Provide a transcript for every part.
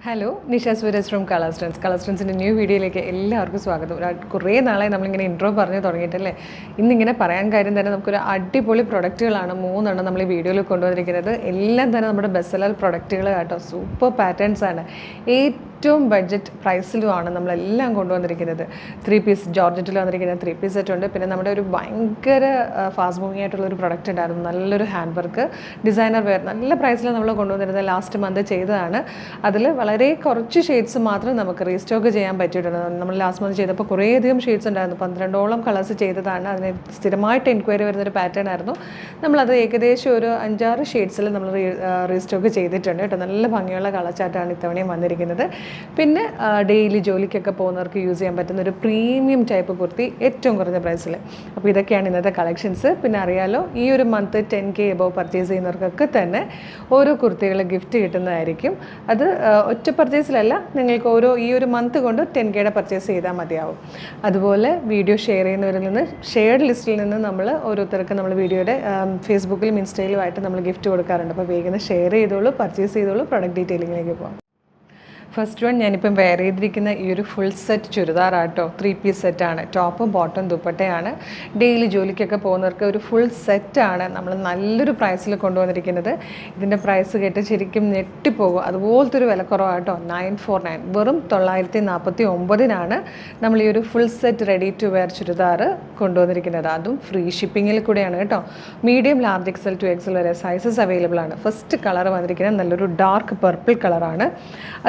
Hello, Nisha Suresh from colour സ്റ്റൻസിൻ്റെ new വീഡിയോയിലേക്ക് എല്ലാവർക്കും സ്വാഗതം. കുറേ നാളായി നമ്മളിങ്ങനെ ഇൻട്രോ പറഞ്ഞ് തുടങ്ങിയിട്ടല്ലേ. ഇന്നിങ്ങനെ പറയാൻ കാര്യം തന്നെ നമുക്കൊരു അടിപൊളി പ്രൊഡക്റ്റുകളാണ് 3 നമ്മൾ ഈ വീഡിയോയിൽ കൊണ്ടുവന്നിരിക്കുന്നത്. എല്ലാം തന്നെ നമ്മുടെ ബെസ്റ്റ് സെല്ലർ പ്രൊഡക്റ്റുകൾ കേട്ടോ. സൂപ്പർ പാറ്റേൺസ് ആണ്. ഏറ്റവും ബഡ്ജറ്റ് പ്രൈസിലുമാണ് നമ്മളെല്ലാം കൊണ്ടുവന്നിരിക്കുന്നത്. 3 പീസ് ജോർജറ്റിൽ വന്നിരിക്കുന്ന 3 പീസ് സെറ്റ് ഉണ്ട്. പിന്നെ നമ്മുടെ ഒരു ഭയങ്കര ഫാസ്റ്റ് മൂവിങ് ആയിട്ടുള്ളൊരു പ്രൊഡക്റ്റ് ഉണ്ടായിരുന്നു. നല്ലൊരു ഹാൻഡ് വർക്ക് ഡിസൈനർ വെയർ നല്ല പ്രൈസിൽ നമ്മൾ കൊണ്ടുവന്നിരുന്നത് ലാസ്റ്റ് മന്ത് ചെയ്തതാണ്. അതിൽ വളരെ കുറച്ച് ഷെയ്ഡ്സ് മാത്രം നമുക്ക് റീസ്റ്റോക്ക് ചെയ്യാൻ പറ്റിയിട്ടുണ്ട്. നമ്മൾ ലാസ്റ്റ് മന്ത് ചെയ്തപ്പോൾ കുറേയധികം ഷെയ്ഡ്സ് ഉണ്ടായിരുന്നു. 12ഓളം കളേഴ്സ് ചെയ്തതാണ്. അതിന് സ്ഥിരമായിട്ട് എൻക്വയറി വരുന്നൊരു പാറ്റേൺ ആയിരുന്നു. നമ്മളത് ഏകദേശം ഒരു 5-6 ഷെയ്ഡ്സിൽ നമ്മൾ റീസ്റ്റോക്ക് ചെയ്തിട്ടുണ്ട് കേട്ടോ. നല്ല ഭംഗിയുള്ള കളർ ചാർട്ടാണ് ഇത്തവണയും വന്നിരിക്കുന്നത്. പിന്നെ ഡെയിലി ജോലിക്കൊക്കെ പോകുന്നവർക്ക് യൂസ് ചെയ്യാൻ പറ്റുന്ന ഒരു പ്രീമിയം ടൈപ്പ് കുർത്തി ഏറ്റവും കുറഞ്ഞ പ്രൈസിൽ. അപ്പോൾ ഇതൊക്കെയാണ് ഇന്നത്തെ കളക്ഷൻസ്. പിന്നെ അറിയാലോ, ഈ ഒരു മന്ത് 10K എബോവ് പർച്ചേസ് ചെയ്യുന്നവർക്കൊക്കെ തന്നെ ഓരോ കുർത്തികൾ ഗിഫ്റ്റ് കിട്ടുന്നതായിരിക്കും. അത് ഒറ്റ പർച്ചേസിലല്ല, നിങ്ങൾക്ക് ഈ ഒരു മന്ത് കൊണ്ട് 10Kയുടെ പർച്ചേസ് ചെയ്താൽ മതിയാവും. അതുപോലെ വീഡിയോ ഷെയർ ചെയ്യുന്നവരിൽ നിന്ന് ഷെയർഡ് ലിസ്റ്റിൽ നിന്ന് നമ്മൾ ഓരോരുത്തർക്ക് നമ്മൾ വീഡിയോയുടെ ഫേസ്ബുക്കിലും ഇൻസ്റ്റയിലുമായിട്ട് നമ്മൾ ഗിഫ്റ്റ് കൊടുക്കാറുണ്ട്. അപ്പോൾ വേഗം ഷെയർ ചെയ്തോളൂ, പർച്ചേസ് ചെയ്തോളൂ. പ്രൊഡക്റ്റ് ഡീറ്റെയിലിങ്ങിലേക്ക് പോകാം. ഫസ്റ്റ് വൺ ഞാനിപ്പം വെയർ ചെയ്തിരിക്കുന്ന ഈ ഒരു ഫുൾ സെറ്റ് ചുരിദാറാട്ടോ. 3 പീസ് സെറ്റാണ്. ടോപ്പും ബോട്ടം ദുപ്പട്ടയാണ്. ഡെയിലി ജോലിക്കൊക്കെ പോകുന്നവർക്ക് ഒരു ഫുൾ സെറ്റാണ് നമ്മൾ നല്ലൊരു പ്രൈസിൽ കൊണ്ടുവന്നിരിക്കുന്നത്. ഇതിൻ്റെ പ്രൈസ് കേട്ട് ശരിക്കും ഞെട്ടിപ്പോകും. അതുപോലത്തെ ഒരു വിലക്കുറവാട്ടോ. 949, വെറും 949 നമ്മൾ ഈ ഒരു full set ready to wear churidar കൊണ്ടുവന്നിരിക്കുന്നത്. അതും ഫ്രീ ഷിപ്പിങ്ങിൽ കൂടെയാണ് കേട്ടോ. Medium, large, XL to XL വരെ സൈസസ് അവൈലബിൾ ആണ്. ഫസ്റ്റ് കളർ വന്നിരിക്കുന്നത് നല്ലൊരു ഡാർക്ക് പർപ്പിൾ കളറാണ്.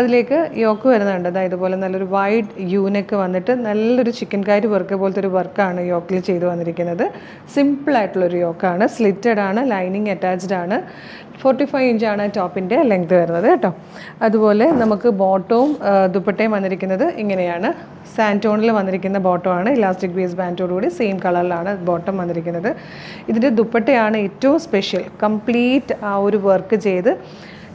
അതിലേക്ക് യോക്ക് വരുന്നുണ്ട്. അതായത് ഇതുപോലെ നല്ലൊരു വൈഡ് യൂനെക്ക് വന്നിട്ട് നല്ലൊരു ചിക്കൻ കാരി വർക്ക് പോലത്തെ ഒരു വർക്കാണ് യോക്കിൽ ചെയ്ത് വന്നിരിക്കുന്നത്. സിമ്പിളായിട്ടുള്ളൊരു യോക്കാണ്. സ്ലിറ്റഡ് ആണ്. ലൈനിങ് അറ്റാച്ച്ഡ് ആണ്. 45 ഇഞ്ചാണ് ടോപ്പിൻ്റെ ലെങ്ത് വരുന്നത് കേട്ടോ. അതുപോലെ നമുക്ക് ബോട്ടവും ദുപ്പട്ടയും വന്നിരിക്കുന്നത് ഇങ്ങനെയാണ്. സാൻറ്റോണിൽ വന്നിരിക്കുന്ന ബോട്ടമാണ്. ഇലാസ്റ്റിക് ബേസ് ബാൻഡോടുകൂടി സെയിം കളറിലാണ് ബോട്ടം വന്നിരിക്കുന്നത്. ഇതിൻ്റെ ദുപ്പട്ടയാണ് ഏറ്റവും സ്പെഷ്യൽ. കംപ്ലീറ്റ് ആ ഒരു വർക്ക് ചെയ്ത്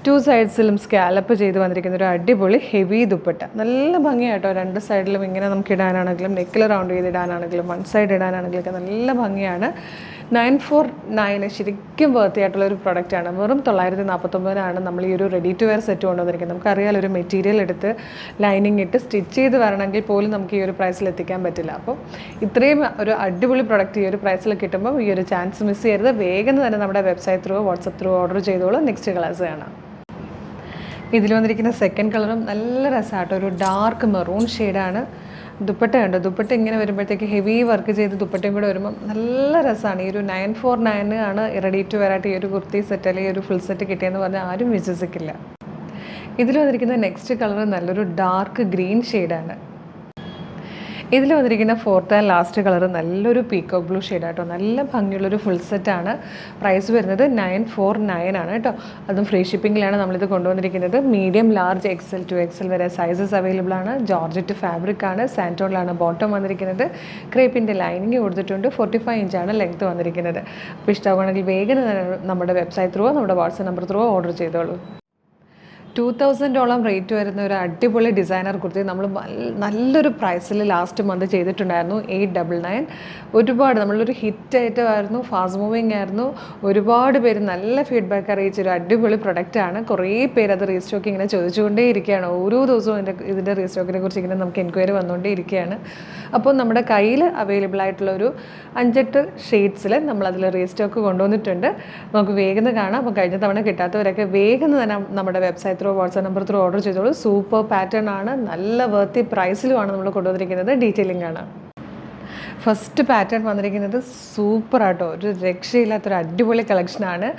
2 സൈഡ്സിലും സ്കാലപ്പ് ചെയ്ത് വന്നിരിക്കുന്ന ഒരു അടിപൊളി ഹെവി ദുപ്പട്ട. നല്ല ഭംഗിയായിട്ടോ. 2 സൈഡിലും ഇങ്ങനെ നമുക്ക് ഇടാനാണെങ്കിലും നെക്കിൽ റൗണ്ട് ചെയ്ത് ഇടാനാണെങ്കിലും 1 സൈഡ് ഇടാനാണെങ്കിലും ഒക്കെ നല്ല ഭംഗിയാണ്. 949 ശരിക്കും വർത്തി ആയിട്ടുള്ളൊരു പ്രൊഡക്റ്റാണ്. വെറും 949 നമ്മൾ ഈ ഒരു റെഡി ടു വെയർ സെറ്റ് കൊണ്ടുവന്നിരിക്കുന്നത്. നമുക്കറിയാലോ, ഒരു മെറ്റീരിയൽ എടുത്ത് ലൈനിങ് ഇട്ട് സ്റ്റിച്ച് ചെയ്ത് വരണമെങ്കിൽ പോലും നമുക്ക് ഈ ഒരു പ്രൈസിൽ എത്തിക്കാൻ പറ്റില്ല. അപ്പോൾ ഇത്രയും ഒരു അടിപൊളി പ്രൊഡക്റ്റ് ഈ ഒരു പ്രൈസിൽ കിട്ടുമ്പോൾ ഈ ഒരു ചാൻസ് മിസ് ചെയ്യരുത്. വേഗം തന്നെ നമ്മുടെ website through, WhatsApp through order ചെയ്തോളൂ. നെക്സ്റ്റ് കളേഴ്സ് കാണാം. ഇതിൽ വന്നിരിക്കുന്ന സെക്കൻഡ് കളറും നല്ല രസമാട്ടോ. ഒരു ഡാർക്ക് മെറൂൺ ഷെയ്ഡാണ്. ദുപ്പട്ട ഉണ്ട്. ദുപ്പട്ട ഇങ്ങനെ വരുമ്പോഴത്തേക്ക് ഹെവി വർക്ക് ചെയ്ത് ദുപ്പട്ടയും കൂടെ വരുമ്പോൾ നല്ല രസമാണ്. ഈ ഒരു 949 ആണ് റെഡി ടു വെയർ ആയിട്ട് ഈ ഒരു കുർത്തി സെറ്റ് അല്ലെങ്കിൽ ഒരു ഫുൾ സെറ്റ് കിട്ടിയെന്ന് പറഞ്ഞാൽ ആരും വിശ്വസിക്കില്ല. ഇതിൽ വന്നിരിക്കുന്ന നെക്സ്റ്റ് കളർ നല്ലൊരു ഡാർക്ക് ഗ്രീൻ ഷെയ്ഡാണ്. ഇതിൽ വന്നിരിക്കുന്ന 4th ആൻഡ് ലാസ്റ്റ് കളർ നല്ലൊരു പീക്കോക്ക് ബ്ലൂ ഷെയ്ഡാട്ടോ. നല്ല ഭംഗിയുള്ളൊരു ഫുൾ സെറ്റാണ്. പ്രൈസ് വരുന്നത് 949 ആണ് കേട്ടോ. അതും ഫ്രീ ഷിപ്പിങ്ങിലാണ് നമ്മളിത് കൊണ്ടുവന്നിരിക്കുന്നത്. Medium, large, XL to XL വരെ സൈസസ് അവൈലബിൾ ആണ്. ജോർജറ്റ് ഫാബ്രിക് ആണ്. സാൻറ്റോണിലാണ് ബോട്ടം വന്നിരിക്കുന്നത്. ക്രേപ്പിൻ്റെ ലൈനിങ് കൊടുത്തിട്ടുണ്ട്. 45 ഇഞ്ചാണ് ലെങ്ത് വന്നിരിക്കുന്നത്. അപ്പോൾ ഇഷ്ടമാണെങ്കിൽ വേഗം നമ്മുടെ വെബ്സൈറ്റ് ത്രൂ, നമ്മുടെ വാട്സപ്പ് നമ്പർ ത്രൂ ഓർഡർ ചെയ്തോളൂ. 2000 റേറ്റ് വരുന്ന ഒരു അടിപൊളി ഡിസൈനർ കുർത്തി നമ്മൾ നല്ലൊരു പ്രൈസിൽ ലാസ്റ്റ് മന്ത് ചെയ്തിട്ടുണ്ടായിരുന്നു. 899. ഒരുപാട് നമ്മളൊരു ഹിറ്റ് ഐറ്റമായിരുന്നു. ഫാസ്റ്റ് മൂവിങ് ആയിരുന്നു. ഒരുപാട് പേര് നല്ല ഫീഡ്ബാക്ക് അറിയിച്ചൊരു അടിപൊളി പ്രൊഡക്റ്റാണ്. കുറേ പേര് അത് റീസ്റ്റോക്ക് ഇങ്ങനെ ചോദിച്ചുകൊണ്ടേ ഇരിക്കുകയാണ്. ഓരോ ദിവസവും ഇതിൻ്റെ റീസ്റ്റോക്കിനെ കുറിച്ച് ഇങ്ങനെ നമുക്ക് എൻക്വയറി വന്നുകൊണ്ടേ ഇരിക്കുകയാണ്. അപ്പോൾ നമ്മുടെ കയ്യിൽ അവൈലബിൾ ആയിട്ടുള്ളൊരു 5-8 ഷെയ്ഡ്സിൽ നമ്മളതിൽ റീസ്റ്റോക്ക് കൊണ്ടുവന്നിട്ടുണ്ട്. നമുക്ക് വേഗം കാണാം. അപ്പോൾ കഴിഞ്ഞ തവണ കിട്ടാത്തവരൊക്കെ വേഗം തന്നെ നമ്മുടെ website through, WhatsApp number through order ചെയ്തോളൂ. സൂപ്പർ പാറ്റേൺ ആണ്. നല്ല വർത്തി പ്രൈസിലുമാണ് നമ്മൾ കൊണ്ടുവന്നിരിക്കുന്നത്. ഡീറ്റെയിലിംഗ് ആണ്. ഫസ്റ്റ് പാറ്റേൺ വന്നിരിക്കുന്നത് സൂപ്പറാട്ടോ. ഒരു രക്ഷയില്ലാത്തൊരു അടിപൊളി കളക്ഷനാണ്.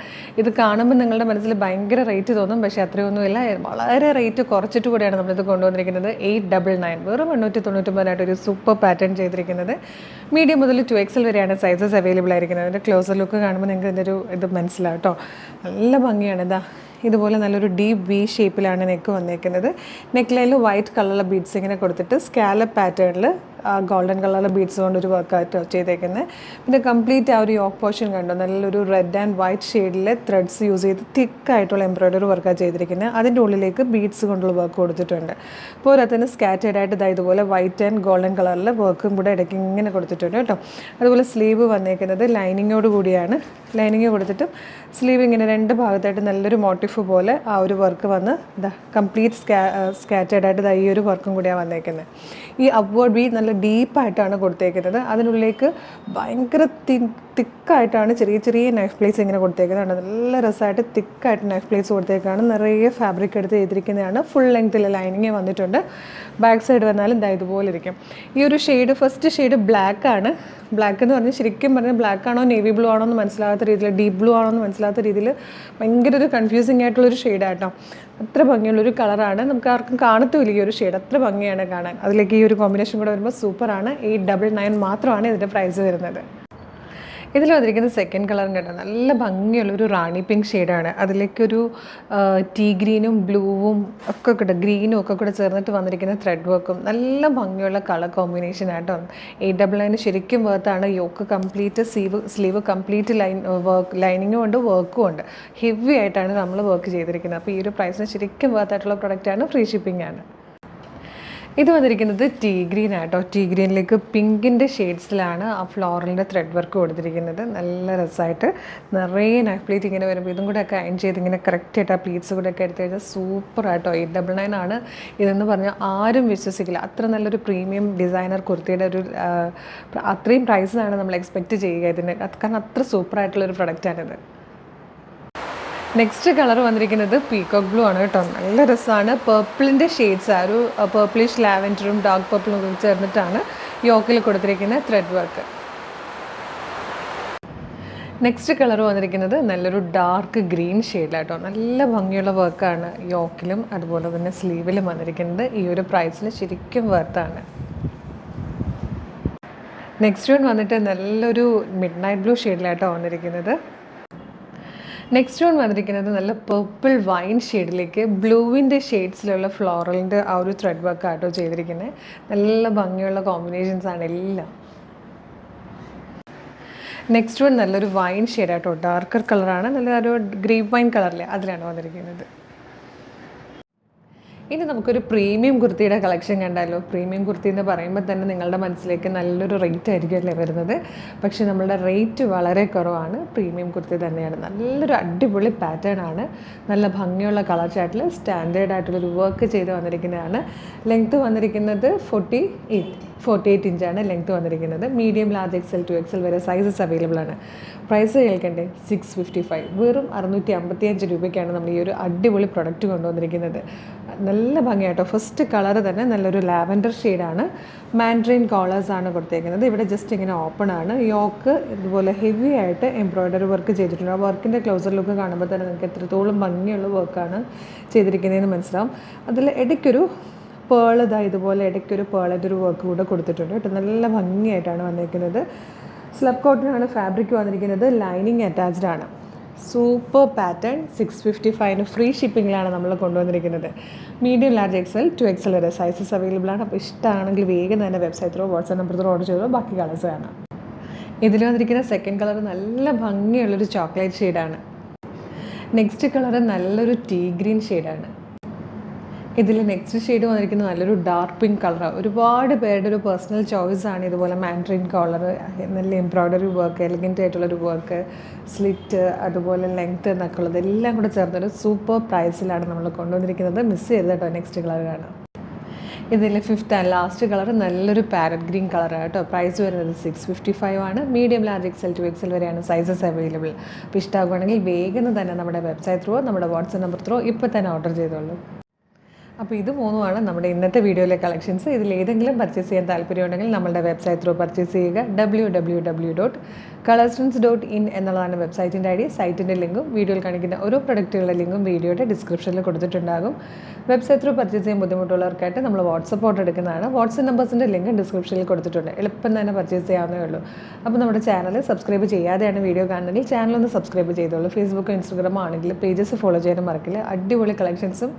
ഇത് കാണുമ്പോൾ നിങ്ങളുടെ മനസ്സിൽ ഭയങ്കര റേറ്റ് തോന്നും. പക്ഷേ അത്രയൊന്നുമില്ല. വളരെ റേറ്റ് കുറച്ചിട്ട് കൂടെയാണ് നമ്മളിത് കൊണ്ടുവന്നിരിക്കുന്നത്. 899, വെറും 899 ഒരു സൂപ്പർ പാറ്റേൺ ചെയ്തിരിക്കുന്നത്. മീഡിയം മുതൽ 2XL വരെയാണ് സൈസസ് അവൈലബിൾ ആയിരിക്കുന്നത്. അതിൻ്റെ ക്ലോസർ ലുക്ക് കാണുമ്പോൾ നിങ്ങൾക്ക് ഇതിൻ്റെ ഒരു ഇത് മനസ്സിലാവും കേട്ടോ. നല്ല ഭംഗിയാണ്. ഇതുപോലെ നല്ലൊരു ഡീപ്പ് വി ഷേപ്പിലാണ് നെക്ക് വന്നേക്കുന്നത്. നെക്ക് ലൈനിൽ വൈറ്റ് കളറുള്ള ബീഡ്സ് ഇങ്ങനെ കൊടുത്തിട്ട് സ്കാലപ്പ് പാറ്റേണിൽ ഗോൾഡൻ കളറിലെ ബീഡ്സ് കൊണ്ടൊരു വർക്കായിട്ട് ചെയ്തേക്കുന്നത്. പിന്നെ കംപ്ലീറ്റ് ആ ഒരു യോക്ക് പോർഷൻ കണ്ടോ, നല്ലൊരു റെഡ് ആൻഡ് വൈറ്റ് ഷെയ്ഡിലെ ത്രെഡ്സ് യൂസ് ചെയ്ത് തിക്കായിട്ടുള്ള എംബ്രോയ്ഡറി വർക്കാണ് ചെയ്തിരിക്കുന്നത്. അതിൻ്റെ ഉള്ളിലേക്ക് ബീഡ്സ് കൊണ്ടുള്ള വർക്ക് കൊടുത്തിട്ടുണ്ട്. പോരാത്തതിന് സ്കാറ്റേഡ് ആയിട്ട് ഇതുപോലെ വൈറ്റ് ആൻഡ് ഗോൾഡൻ കളറിലെ വർക്കും കൂടെ ഇടയ്ക്ക് ഇങ്ങനെ കൊടുത്തിട്ടുണ്ട് കേട്ടോ. അതുപോലെ സ്ലീവ് വന്നേക്കുന്നത് ലൈനിങ്ങോട് കൂടിയാണ്. ലൈനിങ് കൊടുത്തിട്ടും സ്ലീവ് ഇങ്ങനെ രണ്ട് ഭാഗത്തായിട്ട് നല്ലൊരു മോട്ടിഫ് പോലെ ആ ഒരു വർക്ക് വന്ന് കംപ്ലീറ്റ് സ്കാറ്റേഡ് ആയിട്ട് ഈ ഒരു വർക്കും കൂടിയാണ് വന്നേക്കുന്നത്. ഈ അപ്വേർഡ് ബീഡ് നല്ല ഡീപ്പായിട്ടാണ് കൊടുത്തേക്കുന്നത്. അതിനുള്ളിലേക്ക് ഭയങ്കര തിക്കായിട്ടാണ് ചെറിയ ചെറിയ നൈഫ് പ്ലേസ് ഇങ്ങനെ കൊടുത്തേക്കുന്നത്. നല്ല രസമായിട്ട് തിക്കായിട്ട് നൈഫ് പ്ലേസ് കൊടുത്തേക്കാണ്. നിറയെ ഫാബ്രിക് എടുത്ത് ചെയ്തിരിക്കുന്നതാണ്. ഫുൾ ലെങ്ത്തിൽ ലൈനിങ് വന്നിട്ടുണ്ട്. ബാക്ക് സൈഡ് വന്നാലും ഇതുപോലെ ഇരിക്കും. ഈ ഒരു ഷെയ്ഡ് ഫസ്റ്റ് ഷെയ്ഡ് ബ്ലാക്കാണ്. ബ്ലാക്ക് എന്ന് പറഞ്ഞാൽ ശരിക്കും പറഞ്ഞാൽ ബ്ലാക്ക് ആണോ നേവി ബ്ലൂ ആണോ എന്ന് മനസ്സിലാകാത്ത രീതിയിൽ, ഡീപ്പ് ബ്ലൂ ആണോ എന്ന് മനസ്സിലാത്ത രീതിയിൽ ഭയങ്കര ഒരു കൺഫ്യൂസിങ് ആയിട്ടുള്ളൊരു ഷെയ്ഡാട്ടോ. അത്ര ഭംഗിയുള്ളൊരു കളറാണ്. നമുക്ക് ആർക്കും കാണത്തുമില്ല ഈ ഒരു ഷെയ്ഡ്. അത്ര ഭംഗിയാണ് കാണാൻ. അതിലേക്ക് ഈ ഒരു കോമ്പിനേഷൻ കൂടെ വരുമ്പോൾ സൂപ്പറാണ്. 899 മാത്രമാണ് ഇതിൻ്റെ പ്രൈസ് വരുന്നത്. ഇതിൽ വന്നിരിക്കുന്നത് സെക്കൻഡ് കളറും കേട്ടോ, നല്ല ഭംഗിയുള്ളൊരു റാണി പിങ്ക് ഷെയ്ഡാണ്. അതിലേക്കൊരു ടീ ഗ്രീനും ബ്ലൂവും ഒക്കെ കൂടെ ഗ്രീനും ഒക്കെ കൂടെ ചേർന്നിട്ട് വന്നിരിക്കുന്ന ത്രെഡ് വർക്കും നല്ല ഭംഗിയുള്ള കളർ കോമ്പിനേഷൻ ആട്ടോ. 899 ശരിക്കും വർത്താണ്. യോക്ക് കംപ്ലീറ്റ് സ്ലീവ് കംപ്ലീറ്റ് ലൈനിങ്ങും ഉണ്ട്, വർക്കും ഉണ്ട്. ഹെവി ആയിട്ടാണ് നമ്മൾ വർക്ക് ചെയ്തിരിക്കുന്നത്. അപ്പോൾ ഈ ഒരു പ്രൈസിന് ശരിക്കും വർത്തായിട്ടുള്ള പ്രൊഡക്റ്റാണ്. ഫ്രീ ഷിപ്പിംഗ് ആണ്. ഇത് വന്നിരിക്കുന്നത് ടീ ഗ്രീൻ ആട്ടോ. ടീ ഗ്രീനിലേക്ക് പിങ്കിൻ്റെ ഷെയ്ഡ്സിലാണ് ആ ഫ്ലോറലിൻ്റെ ത്രെഡ് വർക്ക് കൊടുത്തിരിക്കുന്നത്. നല്ല രസമായിട്ട് നിറയെ നൈഫ് പ്ലീറ്റ് ഇങ്ങനെ വരുമ്പോൾ ഇതും കൂടെ ഒക്കെ അയൺ ചെയ്ത് ഇങ്ങനെ കറക്റ്റായിട്ട് ആ പ്ലീറ്റ്സ് കൂടെ ഒക്കെ എടുത്ത് കഴിഞ്ഞാൽ സൂപ്പറായിട്ടോ. 899 ആണ് ഇതെന്ന് പറഞ്ഞാൽ ആരും വിശ്വസിക്കില്ല. അത്ര നല്ലൊരു പ്രീമിയം ഡിസൈനർ കുർത്തിയുടെ ഒരു അത്രയും പ്രൈസിനാണ് നമ്മൾ എക്സ്പെക്റ്റ് ചെയ്യുക ഇതിന്. കാരണം അത്ര സൂപ്പറായിട്ടുള്ളൊരു പ്രൊഡക്റ്റാണിത്. നെക്സ്റ്റ് കളർ വന്നിരിക്കുന്നത് പീകോക്ക് ബ്ലൂ ആണ് കേട്ടോ. നല്ല രസമാണ്. പേർപ്പിളിൻ്റെ ഷെയ്ഡ്സ് ആ ഒരു പേർപ്പിളിഷ് ലാവൻഡറും ഡാർക്ക് പേർപ്പിളും കൂടി ചേർന്നിട്ടാണ് യോക്കിൽ കൊടുത്തിരിക്കുന്ന ത്രെഡ് വർക്ക്. നെക്സ്റ്റ് കളർ വന്നിരിക്കുന്നത് നല്ലൊരു ഡാർക്ക് ഗ്രീൻ ഷെയ്ഡിലാട്ടോ. നല്ല ഭംഗിയുള്ള വർക്കാണ് യോക്കിലും അതുപോലെ തന്നെ സ്ലീവിലും വന്നിരിക്കുന്നത്. ഈ ഒരു പ്രൈസിന് ശരിക്കും വർത്താണ്. നെക്സ്റ്റ് വൺ വന്നിട്ട് നല്ലൊരു മിഡ് നൈറ്റ് ബ്ലൂ ഷെയ്ഡിലാട്ടോ വന്നിരിക്കുന്നത്. നെക്സ്റ്റ് വൺ വന്നിരിക്കുന്നത് നല്ല പേർപ്പിൾ വൈൻ ഷെയ്ഡിലേക്ക് ബ്ലൂവിൻ്റെ ഷെയ്ഡ്സിലുള്ള ഫ്ലോറലിൻ്റെ ആ ഒരു ത്രെഡ് വർക്ക് ആട്ടോ ചെയ്തിരിക്കുന്നത്. നല്ല ഭംഗിയുള്ള കോമ്പിനേഷൻസ് ആണ് എല്ലാം. നെക്സ്റ്റ് വൺ നല്ലൊരു വൈൻ ഷെയ്ഡാട്ടോ, ഡാർക്കർ കളറാണ്. നല്ലൊരു ഗ്രേപ്പ് വൈൻ കളറിലെ അതിലാണ് വന്നിരിക്കുന്നത്. ഇനി നമുക്കൊരു പ്രീമിയം കുർത്തിയുടെ കളക്ഷൻ കണ്ടാലോ. പ്രീമിയം കുർത്തി എന്ന് പറയുമ്പോൾ തന്നെ നിങ്ങളുടെ മനസ്സിലേക്ക് നല്ലൊരു റേറ്റ് ആയിരിക്കും അല്ലേ വരുന്നത്. പക്ഷേ നമ്മളുടെ റേറ്റ് വളരെ കുറവാണ്. പ്രീമിയം കുർത്തി തന്നെയാണ്. നല്ലൊരു അടിപൊളി പാറ്റേൺ ആണ്. നല്ല ഭംഗിയുള്ള കളർ ചാർട്ടിൽ സ്റ്റാൻഡേർഡ് ആയിട്ടുള്ളൊരു വർക്ക് ചെയ്ത് വന്നിരിക്കുന്നതാണ്. ലെങ്ത്ത് വന്നിരിക്കുന്നത് 48 ഇഞ്ചാണ് ലെങ്ത്ത് വന്നിരിക്കുന്നത്. Medium, large, XL to XL വരെ സൈസസ് അവൈലബിൾ ആണ്. പ്രൈസ് കേൾക്കണ്ടേ, 655. വെറും 655 രൂപയ്ക്കാണ് നമ്മൾ ഈ ഒരു അടിപൊളി പ്രൊഡക്റ്റ് കൊണ്ടുവന്നിരിക്കുന്നത്. നല്ല ഭംഗിയായിട്ടോ. ഫസ്റ്റ് കളർ തന്നെ നല്ലൊരു ലാവൻഡർ ഷെയ്ഡാണ്. മാൻഡ്രിൻ കോളേഴ്സാണ് കൊടുത്തേക്കുന്നത്. ഇവിടെ ജസ്റ്റ് ഇങ്ങനെ ഓപ്പൺ ആണ്. യോക്ക് ഇതുപോലെ ഹെവി ആയിട്ട് എംബ്രോയ്ഡറി വർക്ക് ചെയ്തിട്ടുണ്ട്. ആ വർക്കിൻ്റെ ക്ലോസർ ലുക്ക് കാണുമ്പോൾ തന്നെ നിങ്ങൾക്ക് എത്രത്തോളം ഭംഗിയുള്ള വർക്കാണ് ചെയ്തിരിക്കുന്നതെന്ന് മനസ്സിലാവും. അതിൽ ഇടയ്ക്കൊരു പേൾ ഇതുപോലെ ഇടയ്ക്കൊരു പേളിൻ്റെ ഒരു വർക്ക് കൂടെ കൊടുത്തിട്ടുണ്ട് കേട്ടോ. നല്ല ഭംഗിയായിട്ടാണ് വന്നിരിക്കുന്നത്. സ്ലബ് കോട്ടനാണ് ഫാബ്രിക് വന്നിരിക്കുന്നത്. ലൈനിങ് അറ്റാച്ച്ഡ് ആണ്. Super pattern. 655 ഫ്രീ ഷിപ്പിങ്ങിലാണ് നമ്മൾ കൊണ്ടുവന്നിരിക്കുന്നത്. Medium, large, XL to XL വരെ സൈസസ് അവൈലബിൾ ആണ്. അപ്പോൾ ഇഷ്ടമാണെങ്കിൽ വേഗം തന്നെ website throw WhatsApp number throw order ചെയ്തോ. ബാക്കി കളേഴ്സ് കാണാം. ഇതിൽ വന്നിരിക്കുന്ന സെക്കൻഡ് കളർ നല്ല ഭംഗിയുള്ളൊരു ചോക്ലേറ്റ് ഷെയ്ഡാണ്. നെക്സ്റ്റ് കളർ നല്ലൊരു ടീ ഗ്രീൻ ഷെയ്ഡാണ്. ഇതിൽ നെക്സ്റ്റ് ഷെയ്ഡ് വന്നിരിക്കുന്നത് നല്ലൊരു ഡാർക്ക് പിങ്ക് കളറാണ്. ഒരുപാട് പേരുടെ ഒരു പേഴ്സണൽ ചോയ്സാണ് ഇതുപോലെ മാൻഡ്രിൻ കോളർ, നല്ല എംബ്രോയ്ഡറി വർക്ക്, എലിഗൻ്റ് ആയിട്ടുള്ളൊരു വർക്ക്, സ്ലിറ്റ്, അതുപോലെ ലെങ്ത്ത് എന്നൊക്കെ ഉള്ളത് എല്ലാം കൂടെ ചേർന്നൊരു സൂപ്പർ പ്രൈസിലാണ് നമ്മൾ കൊണ്ടുവന്നിരിക്കുന്നത്. മിസ് ചെയ്ത് കേട്ടോ. നെക്സ്റ്റ് കളർ കാണാം. ഇതിൽ ഫിഫ്ത്ത് ആൻഡ് ലാസ്റ്റ് കളർ നല്ലൊരു പാരറ്റ് ഗ്രീൻ കളറാണ് കേട്ടോ. പ്രൈസ് വരുന്നത് 655 ആണ്. Medium, large, XL to XL വരെയാണ് സൈസസ് അവൈലബിൾ. അപ്പോൾ ഇഷ്ടമാകുകയാണെങ്കിൽ വേഗം തന്നെ നമ്മുടെ വെബ്സൈറ്റ് ത്രോ നമ്മുടെ വാട്സാപ്പ് നമ്പർ ത്രോ ഇപ്പോൾ തന്നെ ഓർഡർ ചെയ്തോളൂ. അപ്പോൾ ഇത് മൂന്നുമാണ് നമ്മുടെ ഇന്നത്തെ വീഡിയോയിലെ കളക്ഷൻസ്. ഇതിലേതെങ്കിലും പർച്ചേസ് ചെയ്യാൻ താല്പര്യമുണ്ടെങ്കിൽ നമ്മളുടെ വെബ്സൈറ്റ് ത്രൂ പർച്ചേസ് ചെയ്യുക. www.colorstance.in എന്നുള്ളതാണ് വെബ്സൈറ്റിൻ്റെ ID. സൈറ്റിൻ്റെ ലിങ്കും വീഡിയോയിൽ കാണിക്കുന്ന ഓരോ പ്രൊഡക്റ്റുകളുടെ ലിങ്കും വീഡിയോയുടെ ഡിസ്ക്രിപ്ഷനിൽ കൊടുത്തിട്ടുണ്ടാകും. വെബ്സൈറ്റ് ത്രൂ പർച്ചേസ് ചെയ്യാൻ ബുദ്ധിമുട്ടുള്ളവർക്കായിട്ട് നമ്മൾ വാട്സപ്പ് ഓർഡർ എടുക്കുന്നതാണ്. വാട്സപ്പ് നമ്പേഴ്സിൻ്റെ ലിങ്ക് ഡിസ്ക്രിപ്ഷനിൽ കൊടുത്തിട്ടുണ്ട്. എളുപ്പം തന്നെ പർച്ചേസ് ചെയ്യാവുന്നേ ഉള്ളൂ. അപ്പോൾ നമ്മുടെ ചാനൽ സബ്സ്ക്രൈബ് ചെയ്യാതെയാണ് വീഡിയോ കാണുന്നതെങ്കിൽ ചാനലൊന്ന് സബ്സ്ക്രൈബ് ചെയ്തോളൂ. ഫേസ്ബുക്കോ ഇൻസ്റ്റാഗ്രാമോ ആണെങ്കിൽ പേജസ് ഫോളോ ചെയ്യാനും മറക്കില്ല. അടിപൊളി കളക്ഷൻസും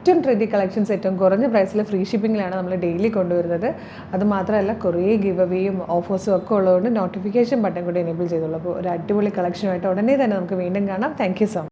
ഏറ്റവും ട്രെൻഡി കളക്ഷൻസ് ഏറ്റവും കുറഞ്ഞ പ്രൈസിൽ ഫ്രീ ഷിപ്പിങ്ങിലാണ് നമ്മൾ ഡെയിലി കൊണ്ടുവരുന്നത്. അതുമാത്രമല്ല കുറേ ഗിവ് അവേയും ഓഫേഴ്സും ഒക്കെ ഉള്ളതുകൊണ്ട് നോട്ടിഫിക്കേഷൻ ബട്ടൺ കൂടി എനേബിൾ ചെയ്തോളൂ. അപ്പോൾ ഒരു അടിപൊളി കളക്ഷനുമായിട്ട് ഉടനെ തന്നെ നമുക്ക് വീണ്ടും കാണാം. Thank you so much.